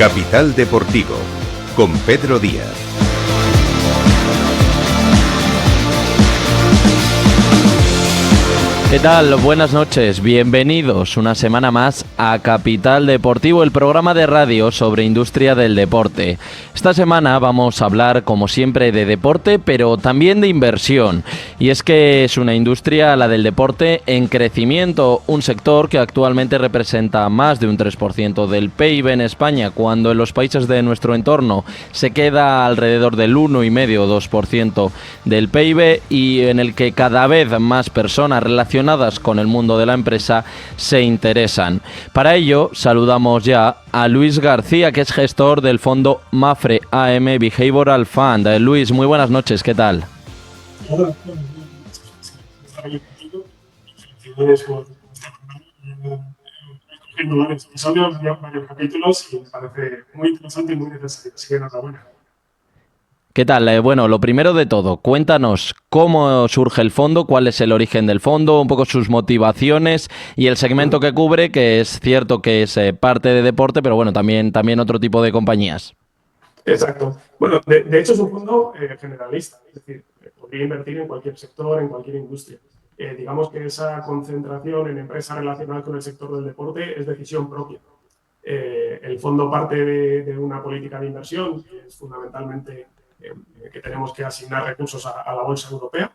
Capital Deportivo, con Pedro Díaz. ¿Qué tal? Buenas noches, bienvenidos una semana más a Capital Deportivo, el programa de radio sobre industria del deporte. Esta semana vamos a hablar, como siempre, de deporte, pero también de inversión. Y es que es una industria, la del deporte, en crecimiento, un sector que actualmente representa más de un 3% del PIB en España, cuando en los países de nuestro entorno se queda alrededor del 1,5 o 2% del PIB, y en el que cada vez más personas relacionadas con el mundo de la empresa se interesan. Para ello saludamos ya a Luis García, que es gestor del fondo Mapfre AM Behavioral Fund. Luis, muy buenas noches, ¿qué tal? Hola, estar aquí contigo. Felicidades por cogiendo varios episodios, varios capítulos, y me parece muy interesante y muy necesario. Así que enhorabuena. ¿Qué tal? Bueno, lo primero de todo, cuéntanos cómo surge el fondo, cuál es el origen del fondo, un poco sus motivaciones y el segmento que cubre, que es cierto que es parte de deporte, pero bueno, también otro tipo de compañías. Exacto. Bueno, de hecho es un fondo generalista, es decir, podría invertir en cualquier sector, en cualquier industria. Digamos que esa concentración en empresas relacionadas con el sector del deporte es decisión propia. El fondo parte de una política de inversión que es fundamentalmente que tenemos que asignar recursos a la bolsa europea.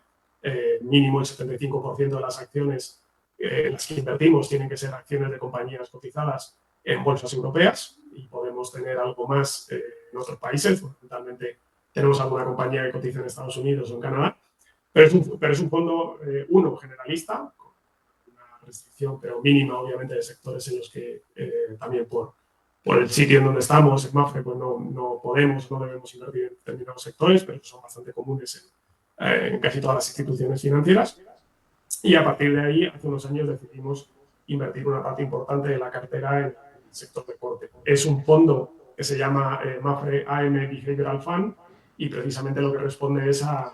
Mínimo el 75% de las acciones en las que invertimos tienen que ser acciones de compañías cotizadas en bolsas europeas, y podemos tener algo más en otros países. Fundamentalmente tenemos alguna compañía que cotiza en Estados Unidos o en Canadá, pero es un fondo, generalista, con una restricción, pero mínima, obviamente, de sectores en los que también por el sitio en donde estamos, en Mapfre, pues no podemos, no debemos invertir en determinados sectores, pero son bastante comunes en casi todas las instituciones financieras. Y a partir de ahí, hace unos años decidimos invertir una parte importante de la cartera en el sector deporte. Es un fondo que se llama Mapfre AM Behavioral Fund, y precisamente lo que responde es a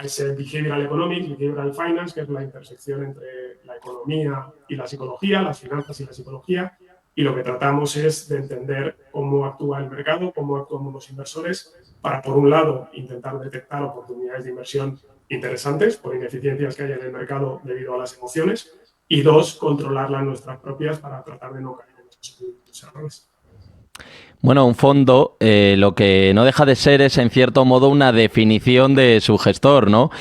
ese Behavioral Economics, Behavioral Finance, que es la intersección entre la economía y la psicología, las finanzas y la psicología. Y lo que tratamos es de entender cómo actúa el mercado, cómo actuamos los inversores, para, por un lado, intentar detectar oportunidades de inversión interesantes por ineficiencias que hay en el mercado debido a las emociones, y dos, controlarlas nuestras propias para tratar de no caer en esos errores. Bueno, un fondo lo que no deja de ser es, en cierto modo, una definición de su gestor, ¿no?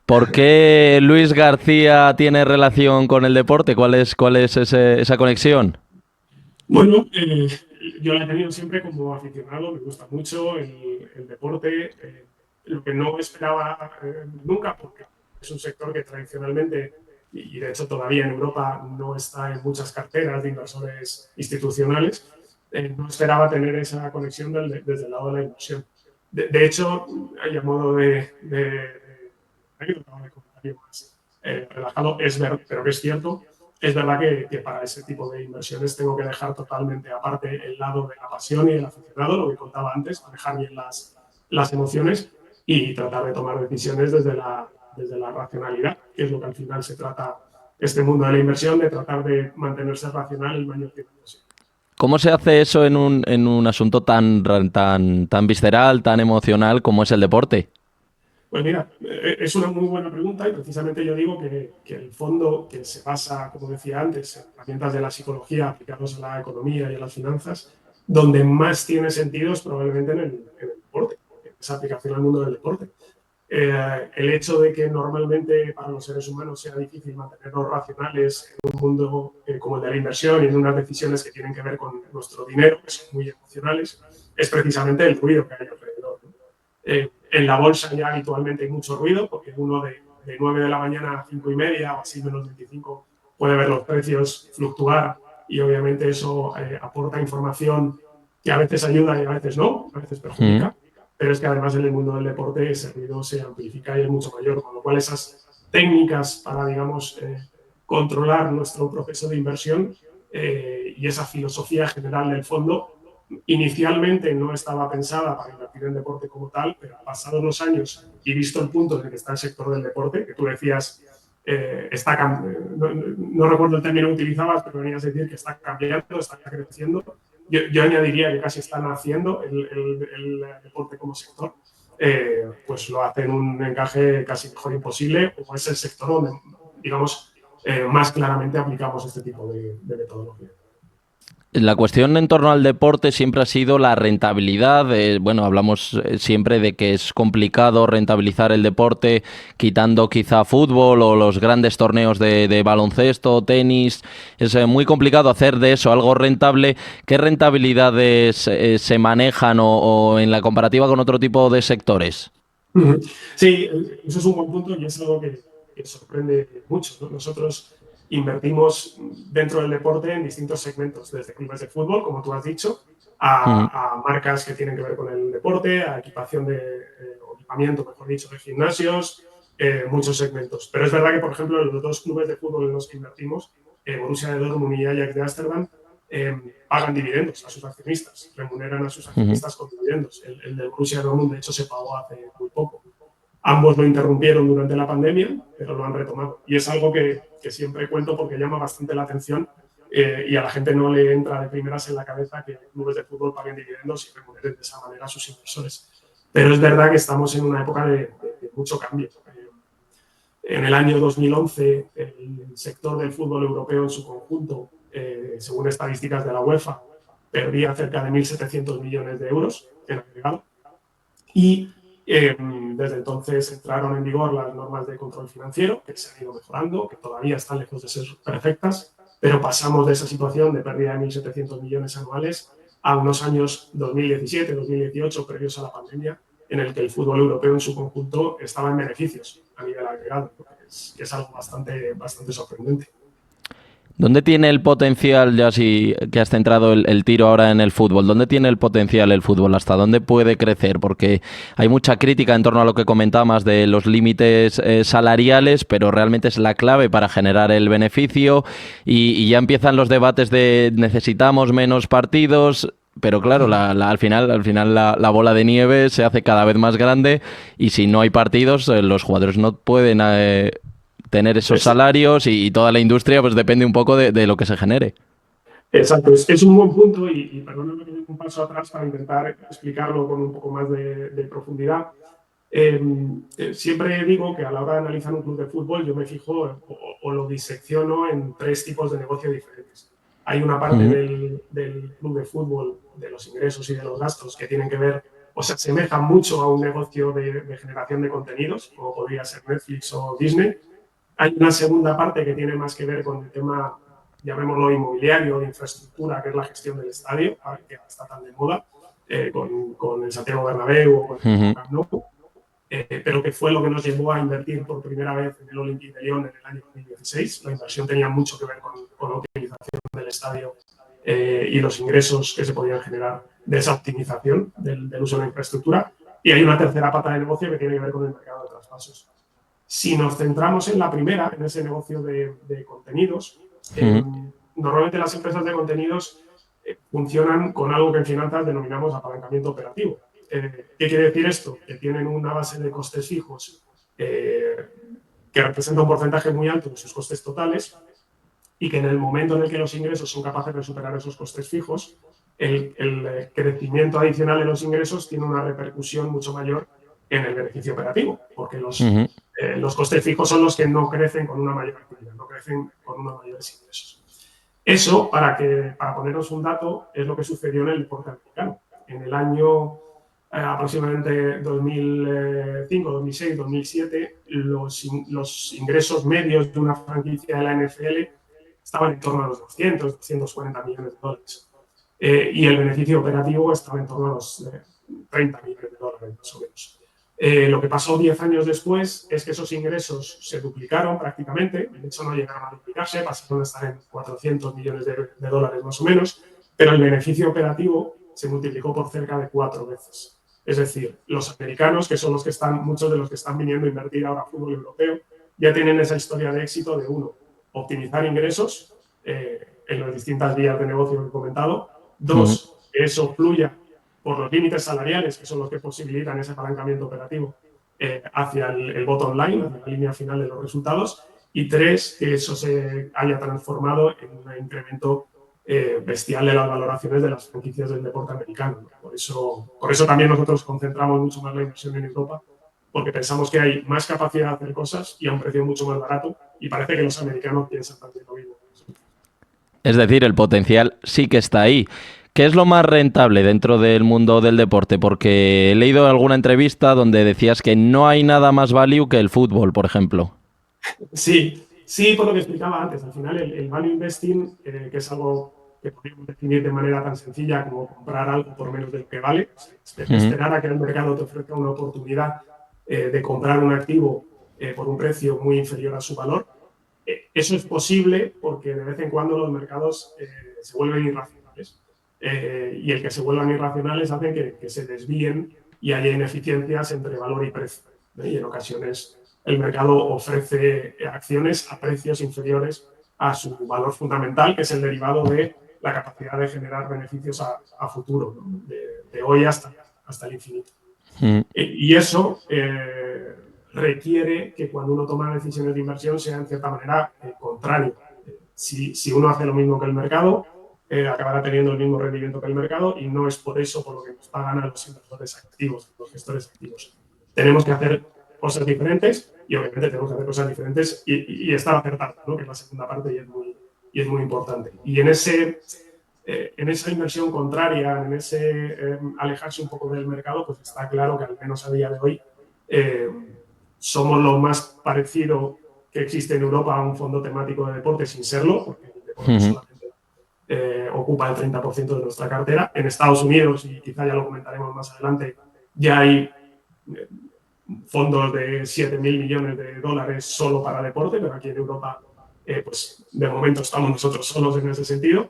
¿Por qué Luis García tiene relación con el deporte? ¿Cuál es esa conexión? Bueno, yo la he tenido siempre como aficionado, me gusta mucho el deporte. Lo que no esperaba nunca, porque es un sector que tradicionalmente, y de hecho todavía en Europa no está en muchas carteras de inversores institucionales, no esperaba tener esa conexión desde el lado de la inversión. De hecho, hay a modo de comentario más relajado, pero que es cierto. Es verdad que para ese tipo de inversiones tengo que dejar totalmente aparte el lado de la pasión y el aficionado, lo que contaba antes, manejar bien las emociones y tratar de tomar decisiones desde la racionalidad, que es lo que al final se trata este mundo de la inversión, de tratar de mantenerse racional el mayor tiempo posible. ¿Cómo se hace eso en un asunto tan visceral, tan emocional como es el deporte? Pues mira, es una muy buena pregunta, y precisamente yo digo que el fondo, que se basa, como decía antes, en herramientas de la psicología aplicadas a la economía y a las finanzas, donde más tiene sentido es probablemente en el deporte, en esa aplicación al mundo del deporte. El hecho de que normalmente para los seres humanos sea difícil mantenernos racionales en un mundo como el de la inversión y en unas decisiones que tienen que ver con nuestro dinero, que son muy emocionales, es precisamente el ruido que hay alrededor, ¿no? En la bolsa ya habitualmente hay mucho ruido, porque uno de 9 de la mañana a 5:30 o así menos 25 puede ver los precios fluctuar, y obviamente eso aporta información que a veces ayuda y a veces no, a veces perjudica. Pero es que además en el mundo del deporte ese ruido se amplifica y es mucho mayor, con lo cual esas técnicas para, digamos, controlar nuestro proceso de inversión y esa filosofía general del fondo inicialmente no estaba pensada para invertir en deporte como tal, pero pasados los años y visto el punto en el que está el sector del deporte, que tú decías, no recuerdo el término que utilizabas, pero venías a decir que está cambiando, está creciendo. yo añadiría que casi están haciendo el deporte como sector, pues lo hacen un encaje casi mejor imposible, o es el sector donde, digamos, más claramente aplicamos este tipo de metodología. La cuestión en torno al deporte siempre ha sido la rentabilidad. Bueno, hablamos siempre de que es complicado rentabilizar el deporte, quitando quizá fútbol o los grandes torneos de baloncesto, tenis. Es muy complicado hacer de eso algo rentable. ¿Qué rentabilidades se manejan o en la comparativa con otro tipo de sectores? Sí, eso es un buen punto y es algo que sorprende mucho, ¿no? Nosotros invertimos dentro del deporte en distintos segmentos, desde clubes de fútbol, como tú has dicho, a marcas que tienen que ver con el deporte, a equipación o equipamiento, mejor dicho, de gimnasios, muchos segmentos. Pero es verdad que, por ejemplo, los dos clubes de fútbol en los que invertimos, Borussia de Dortmund y Ajax de Ámsterdam, pagan dividendos a sus accionistas, remuneran a sus accionistas con dividendos. El de Borussia Dortmund, de hecho, se pagó hace muy poco. Ambos lo interrumpieron durante la pandemia, pero lo han retomado. Y es algo que siempre cuento porque llama bastante la atención y a la gente no le entra de primeras en la cabeza que clubes de fútbol paguen dividendos y remuneren de esa manera a sus inversores. Pero es verdad que estamos en una época de mucho cambio. En el año 2011, el sector del fútbol europeo en su conjunto, según estadísticas de la UEFA, perdía cerca de 1.700 millones de euros en agregado. Y desde entonces entraron en vigor las normas de control financiero, que se han ido mejorando, que todavía están lejos de ser perfectas, pero pasamos de esa situación de pérdida de 1.700 millones anuales a unos años 2017, 2018, previos a la pandemia, en el que el fútbol europeo en su conjunto estaba en beneficios a nivel agregado, que es algo bastante sorprendente. ¿Dónde tiene el potencial, ya si que has centrado el tiro ahora en el fútbol, dónde tiene el potencial el fútbol? ¿Hasta dónde puede crecer? Porque hay mucha crítica en torno a lo que comentabas de los límites salariales, pero realmente es la clave para generar el beneficio y ya empiezan los debates de necesitamos menos partidos. Pero claro, al final la bola de nieve se hace cada vez más grande y si no hay partidos, los jugadores no pueden tener esos salarios y toda la industria pues depende un poco de lo que se genere. Exacto, es un buen punto y perdóname que doy un paso atrás para intentar explicarlo con un poco más de profundidad. Siempre digo que a la hora de analizar un club de fútbol yo me fijo o lo disecciono en tres tipos de negocio diferentes. Hay una parte del club de fútbol, de los ingresos y de los gastos que tienen que ver o se asemejan mucho a un negocio de generación de contenidos, como podría ser Netflix o Disney. Hay una segunda parte que tiene más que ver con el tema, llamémoslo inmobiliario, de infraestructura, que es la gestión del estadio, que está tan de moda, con el Santiago Bernabéu o con el Camp Nou, pero que fue lo que nos llevó a invertir por primera vez en el Olympique de Lyon en el año 2016. La inversión tenía mucho que ver con la utilización del estadio y los ingresos que se podían generar de esa optimización del uso de la infraestructura. Y hay una tercera pata de negocio que tiene que ver con el mercado de traspasos. Si nos centramos en la primera, en ese negocio de contenidos, normalmente las empresas de contenidos funcionan con algo que en finanzas denominamos apalancamiento operativo. ¿Qué quiere decir esto? Que tienen una base de costes fijos que representa un porcentaje muy alto de sus costes totales y que en el momento en el que los ingresos son capaces de superar esos costes fijos, el crecimiento adicional de los ingresos tiene una repercusión mucho mayor en el beneficio operativo, porque los costes fijos son los que no crecen con una mayor actividad, no crecen con unos mayores ingresos. Eso, para poneros un dato, es lo que sucedió en el deporte americano. En el año aproximadamente 2005, 2006, 2007, los ingresos medios de una franquicia de la NFL estaban en torno a los 200, 240 millones de dólares. Y el beneficio operativo estaba en torno a los 30 millones de dólares, más o menos. Lo que pasó 10 años después es que esos ingresos se duplicaron prácticamente, de hecho no llegaron a duplicarse, pasaron a estar en 400 millones de dólares más o menos, pero el beneficio operativo se multiplicó por cerca de 4 veces. Es decir, los americanos, que son muchos de los que están viniendo a invertir ahora a fútbol europeo, ya tienen esa historia de éxito de uno, optimizar ingresos en las distintas vías de negocio que he comentado, dos, que eso fluya por los límites salariales, que son los que posibilitan ese apalancamiento operativo hacia el bottom line, hacia la línea final de los resultados, y tres, que eso se haya transformado en un incremento bestial de las valoraciones de las franquicias del deporte americano, ¿no? Por eso también nosotros concentramos mucho más la inversión en Europa, porque pensamos que hay más capacidad de hacer cosas y a un precio mucho más barato, y parece que los americanos piensan también lo mismo. Es decir, el potencial sí que está ahí. ¿Qué es lo más rentable dentro del mundo del deporte? Porque he leído alguna entrevista donde decías que no hay nada más value que el fútbol, por ejemplo. Sí, sí, por lo que explicaba antes. Al final, el value investing, que es algo que podemos definir de manera tan sencilla como comprar algo por menos de lo que vale, esperar a que el mercado te ofrezca una oportunidad de comprar un activo por un precio muy inferior a su valor. Eso es posible porque de vez en cuando los mercados se vuelven irracionales. Y el que se vuelvan irracionales hace que se desvíen y haya ineficiencias entre valor y precio, ¿no? Y en ocasiones el mercado ofrece acciones a precios inferiores a su valor fundamental, que es el derivado de la capacidad de generar beneficios a futuro, ¿no? De hoy hasta el infinito. Mm. Y eso requiere que cuando uno toma decisiones de inversión sea en cierta manera contrario. Si uno hace lo mismo que el mercado, acabará teniendo el mismo rendimiento que el mercado, y no es por eso por lo que nos pagan a los inversores activos, los gestores activos. Tenemos que hacer cosas diferentes y obviamente tenemos que hacer cosas diferentes y estar acertados, ¿no? Que es la segunda parte y es muy importante. Y en esa inversión contraria, en ese alejarse un poco del mercado, pues está claro que al menos a día de hoy somos lo más parecido que existe en Europa a un fondo temático de deporte, sin serlo, porque el deporte solamente ocupa el 30% de nuestra cartera. En Estados Unidos, y quizá ya lo comentaremos más adelante, ya hay fondos de 7.000 millones de dólares solo para deporte, pero aquí en Europa, pues de momento estamos nosotros solos en ese sentido.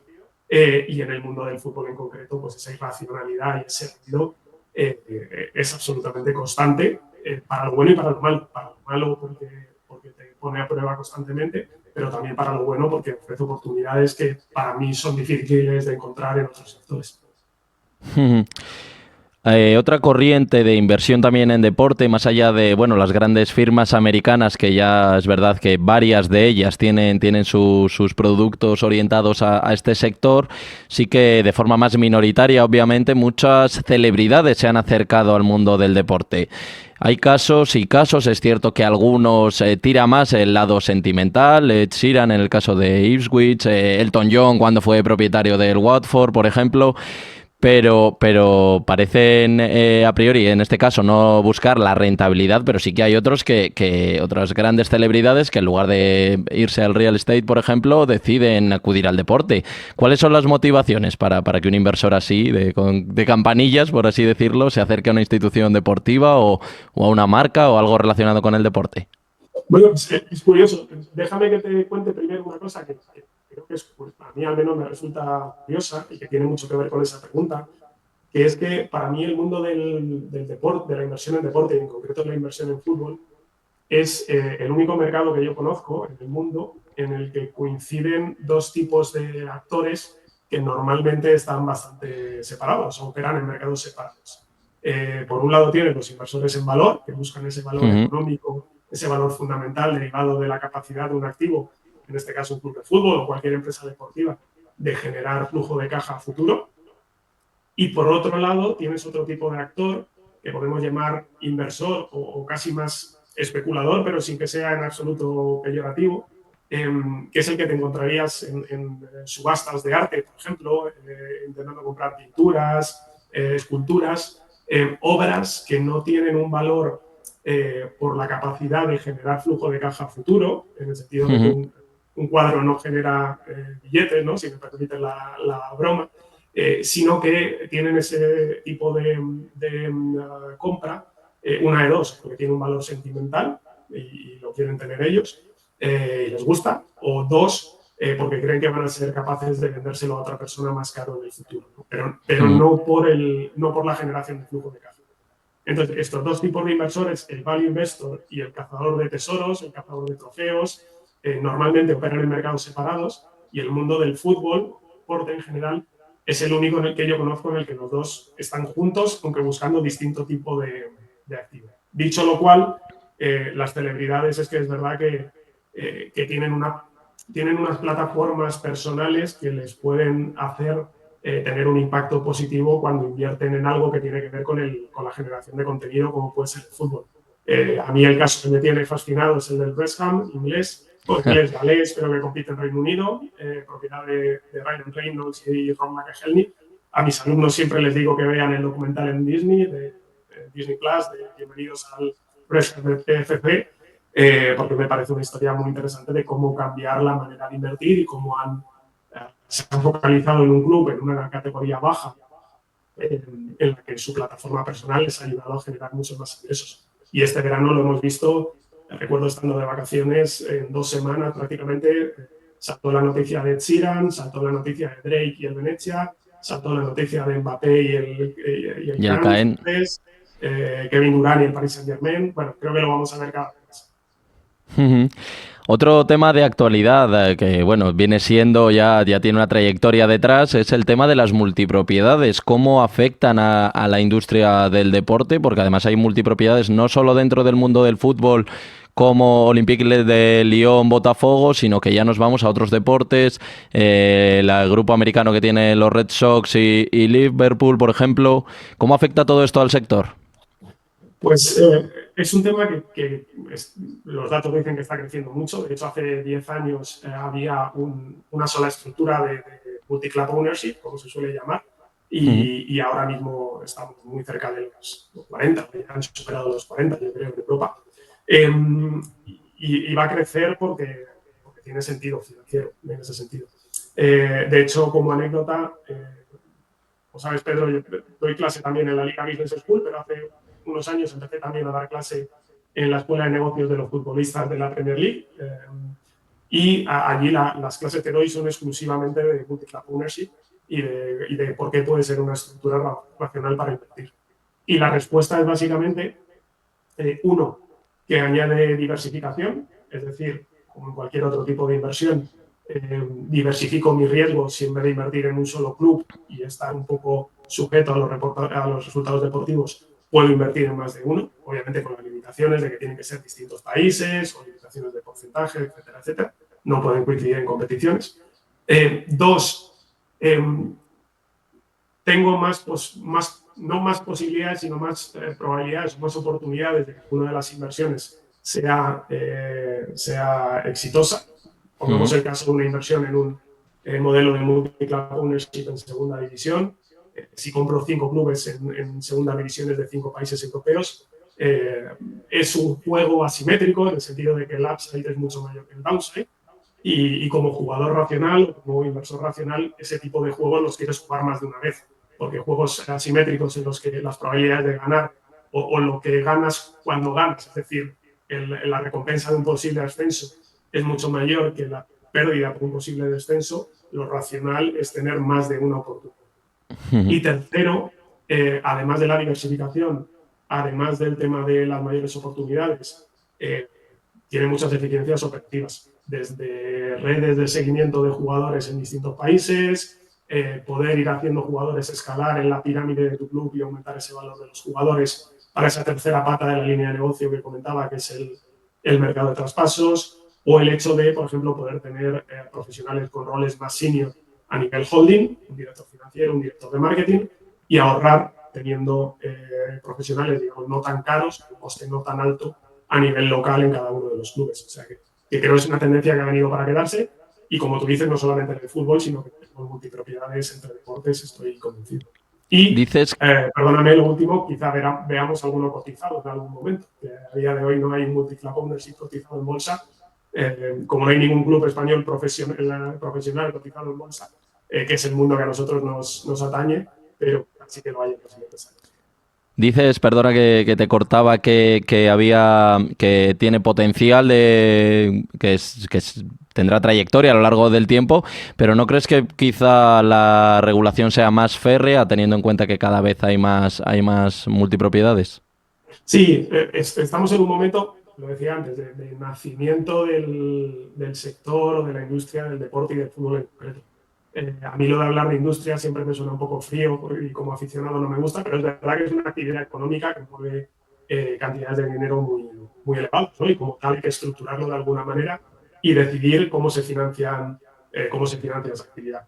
Y en el mundo del fútbol en concreto, pues esa irracionalidad y ese ruido es absolutamente constante, para lo bueno y para lo malo. Para lo malo porque te pone a prueba constantemente, pero también para lo bueno porque ofrece oportunidades que para mí son difíciles de encontrar en otros sectores. Otra corriente de inversión también en deporte, más allá de las grandes firmas americanas, que ya es verdad que varias de ellas tienen sus productos orientados a este sector, sí que de forma más minoritaria, obviamente, muchas celebridades se han acercado al mundo del deporte. Hay casos y casos, es cierto que algunos tira más el lado sentimental, Ed Sheeran en el caso de Ipswich, Elton John cuando fue propietario del Watford, por ejemplo. Pero parecen a priori, en este caso, no buscar la rentabilidad, pero sí que hay otros que otras grandes celebridades que en lugar de irse al real estate, por ejemplo, deciden acudir al deporte. ¿Cuáles son las motivaciones para que un inversor así, de campanillas, por así decirlo, se acerque a una institución deportiva o a una marca o algo relacionado con el deporte? Bueno, es curioso. Déjame que te cuente primero una cosa que creo que pues, a mí al menos me resulta curiosa y que tiene mucho que ver con esa pregunta, que es que para mí el mundo del deporte, de la inversión en deporte, y en concreto la inversión en fútbol, es el único mercado que yo conozco en el mundo en el que coinciden dos tipos de actores que normalmente están bastante separados o operan en mercados separados. Por un lado tienes los inversores en valor, que buscan ese valor económico, ese valor fundamental derivado de la capacidad de un activo, en este caso un club de fútbol o cualquier empresa deportiva, de generar flujo de caja a futuro. Y por otro lado tienes otro tipo de actor que podemos llamar inversor o casi más especulador, pero sin que sea en absoluto peyorativo, que es el que te encontrarías en subastas de arte, por ejemplo, intentando comprar pinturas, esculturas, obras que no tienen un valor por la capacidad de generar flujo de caja futuro, en el sentido de que un cuadro no genera billetes, ¿no? Si me permiten la broma, sino que tienen ese tipo de compra, una de dos, porque tiene un valor sentimental y lo quieren tener ellos y les gusta, o dos, porque creen que van a ser capaces de vendérselo a otra persona más caro en el futuro, ¿no? Pero no por la generación de flujo de caja. Entonces, estos dos tipos de inversores, el value investor y el cazador de tesoros, el cazador de trofeos, normalmente operan en mercados separados, y el mundo del fútbol, deporte en general, es el único en el que yo conozco en el que los dos están juntos, aunque buscando distinto tipo de activo. Dicho lo cual, las celebridades es que es verdad que tienen una tienen unas plataformas personales que les pueden hacer tener un impacto positivo cuando invierten en algo que tiene que ver con la generación de contenido, como puede ser el fútbol. A mí el caso que me tiene fascinado es el del West Ham, galés, pero que compite en Reino Unido, propiedad de Ryan Reynolds y Ron McElhenney. A mis alumnos siempre les digo que vean el documental en Disney, de Disney Plus, de Bienvenidos al West Ham FC, porque me parece una historia muy interesante de cómo cambiar la manera de invertir y cómo se han focalizado en un club, en una categoría baja, en la que su plataforma personal les ha ayudado a generar muchos más ingresos. Y este verano lo hemos visto, recuerdo estando de vacaciones, en 2 semanas prácticamente, saltó la noticia de Ed Sheeran, saltó la noticia de Drake y el Venezia, saltó la noticia de Mbappé y el Caen. Kevin Durant y el Paris Saint-Germain. Bueno, creo que lo vamos a ver cada vez más. Otro tema de actualidad que bueno viene siendo, ya tiene una trayectoria detrás, es el tema de las multipropiedades. ¿Cómo afectan a la industria del deporte? Porque además hay multipropiedades no solo dentro del mundo del fútbol, como Olympique de Lyon, Botafogo, sino que ya nos vamos a otros deportes, el grupo americano que tiene los Red Sox y Liverpool, por ejemplo. ¿Cómo afecta todo esto al sector? Pues es un tema que los datos dicen que está creciendo mucho. De hecho, hace 10 años había una sola estructura de multi-club ownership, como se suele llamar, y ahora mismo estamos muy cerca de los 40, ya han superado los 40, yo creo, en Europa. Y va a crecer porque tiene sentido financiero en ese sentido. De hecho, como anécdota, como sabes, Pedro, yo doy clase también en la Liga Business School, pero hace unos años empecé también a dar clase en la Escuela de Negocios de los futbolistas de la Premier League. Y allí las clases que doy son exclusivamente de multi-club ownership y de por qué puede ser una estructura racional para invertir. Y la respuesta es básicamente, uno, que añade diversificación, es decir, como en cualquier otro tipo de inversión, diversifico mis riesgos si en vez de invertir en un solo club y estar un poco sujeto a los resultados deportivos, puedo invertir en más de uno, obviamente con las limitaciones de que tienen que ser distintos países o limitaciones de porcentaje, etcétera, etcétera. No pueden coincidir en competiciones. Dos, tengo no más posibilidades, sino más probabilidades, más oportunidades de que una de las inversiones sea exitosa. Pongamos el caso de una inversión en un modelo de multi-club ownership en segunda división. Si compro 5 clubes en segunda divisiones de 5 países europeos, es un juego asimétrico en el sentido de que el upside es mucho mayor que el downside. Y como jugador racional, como inversor racional, ese tipo de juegos los quieres jugar más de una vez, porque juegos asimétricos en los que las probabilidades de ganar o lo que ganas cuando ganas, es decir, la recompensa de un posible ascenso es mucho mayor que la pérdida por un posible descenso, lo racional es tener más de una oportunidad. Y tercero, además de la diversificación, además del tema de las mayores oportunidades, tiene muchas eficiencias operativas, desde redes de seguimiento de jugadores en distintos países, poder ir haciendo jugadores escalar en la pirámide de tu club y aumentar ese valor de los jugadores para esa tercera pata de la línea de negocio que comentaba, que es el mercado de traspasos, o el hecho de, por ejemplo, poder tener profesionales con roles más senior a nivel holding, un director financiero, un director de marketing, y ahorrar teniendo profesionales, digamos, no tan caros, un coste no tan alto a nivel local en cada uno de los clubes. O sea que creo que es una tendencia que ha venido para quedarse y, como tú dices, no solamente en el fútbol, sino que con multipropiedades entre deportes, estoy convencido. Y, Dices... perdóname, lo último, quizá veamos alguno cotizado en algún momento. Que a día de hoy no hay un multi-club ownership cotizado en bolsa. Como no hay ningún club español profesional cotizado en bolsa, que es el mundo que a nosotros nos atañe, pero sí que lo hay en los siguientes años. Dices, perdona que te cortaba, que tiene potencial, tendrá trayectoria a lo largo del tiempo, pero ¿no crees que quizá la regulación sea más férrea, teniendo en cuenta que cada vez hay más multipropiedades? Sí, estamos en un momento, lo decía antes, de nacimiento del sector o de la industria del deporte y del fútbol en concreto. A mí lo de hablar de industria siempre me suena un poco frío y como aficionado no me gusta, pero es verdad que es una actividad económica que mueve cantidades de dinero muy, muy elevadas, ¿no? Y como tal hay que estructurarlo de alguna manera y decidir cómo se financia esa actividad.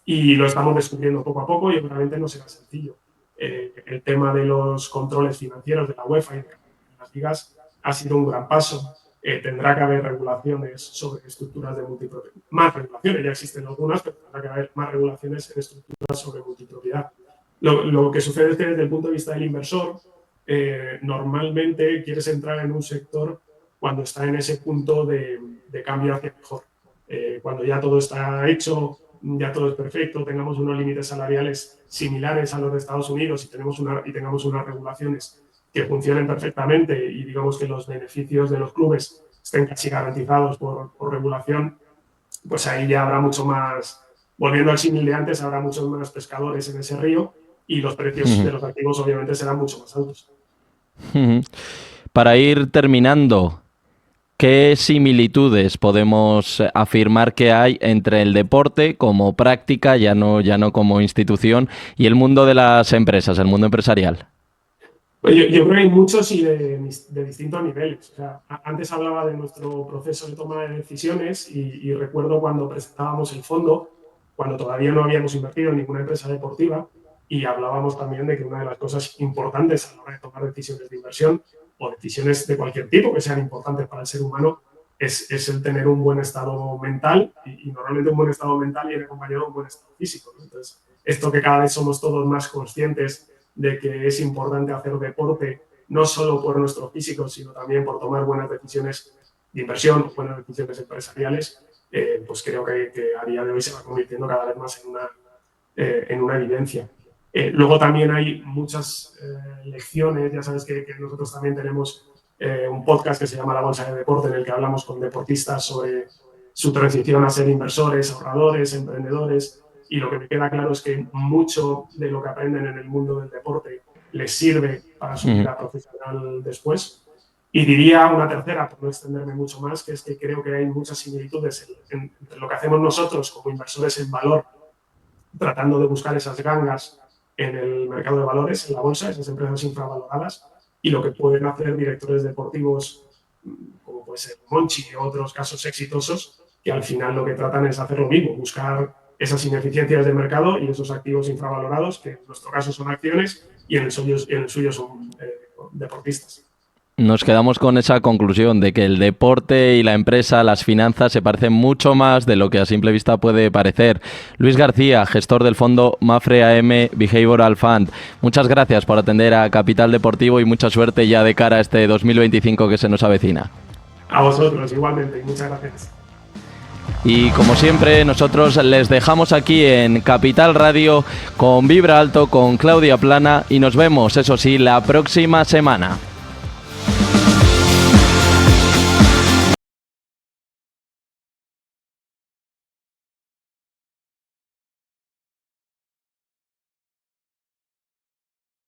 Y lo estamos descubriendo poco a poco y obviamente no será sencillo. El tema de los controles financieros de la UEFA y de las ligas ha sido un gran paso. Tendrá que haber regulaciones sobre estructuras de multipropiedad. Más regulaciones, ya existen algunas, pero tendrá que haber más regulaciones en estructuras sobre multipropiedad. Lo que sucede es que desde el punto de vista del inversor, normalmente quieres entrar en un sector cuando está en ese punto de cambio hacia mejor. Cuando ya todo está hecho, ya todo es perfecto, tengamos unos límites salariales similares a los de Estados Unidos y tengamos unas regulaciones que funcionen perfectamente y digamos que los beneficios de los clubes estén casi garantizados por regulación, pues ahí ya habrá mucho más, volviendo al símil de antes, habrá muchos más pescadores en ese río y los precios de los activos obviamente serán mucho más altos. Para ir terminando, ¿qué similitudes podemos afirmar que hay entre el deporte como práctica, ya no como institución, y el mundo de las empresas, el mundo empresarial? Pues yo creo que hay muchos y de distintos niveles. O sea, antes hablaba de nuestro proceso de toma de decisiones y recuerdo cuando presentábamos el fondo, cuando todavía no habíamos invertido en ninguna empresa deportiva, y hablábamos también de que una de las cosas importantes a la hora de tomar decisiones de inversión o decisiones de cualquier tipo que sean importantes para el ser humano es el tener un buen estado mental y normalmente un buen estado mental viene acompañado de un buen estado físico, ¿no? Entonces, esto que cada vez somos todos más conscientes de que es importante hacer deporte no solo por nuestro físico, sino también por tomar buenas decisiones de inversión, buenas decisiones empresariales, pues creo que a día de hoy se va convirtiendo cada vez más en una evidencia. Luego también hay muchas lecciones, ya sabes que nosotros también tenemos un podcast que se llama La Bolsa de Deporte, en el que hablamos con deportistas sobre su transición a ser inversores, ahorradores, emprendedores, y lo que me queda claro es que mucho de lo que aprenden en el mundo del deporte les sirve para su vida profesional después. Y diría una tercera, por no extenderme mucho más, que es que creo que hay muchas similitudes entre lo que hacemos nosotros como inversores en valor, tratando de buscar esas gangas en el mercado de valores, en la bolsa, esas empresas infravaloradas, y lo que pueden hacer directores deportivos como puede ser Monchi y otros casos exitosos, que al final lo que tratan es hacer lo mismo, buscar esas ineficiencias de mercado y esos activos infravalorados, que en nuestro caso son acciones y en el suyo son deportistas. Nos quedamos con esa conclusión de que el deporte y la empresa, las finanzas, se parecen mucho más de lo que a simple vista puede parecer. Luis García, gestor del fondo Mapfre AM Behavioral Fund. Muchas gracias por atender a Capital Deportivo y mucha suerte ya de cara a este 2025 que se nos avecina. A vosotros, igualmente, y muchas gracias. Y como siempre, nosotros les dejamos aquí en Capital Radio con Vibra Alto, con Claudia Plana, y nos vemos, eso sí, la próxima semana.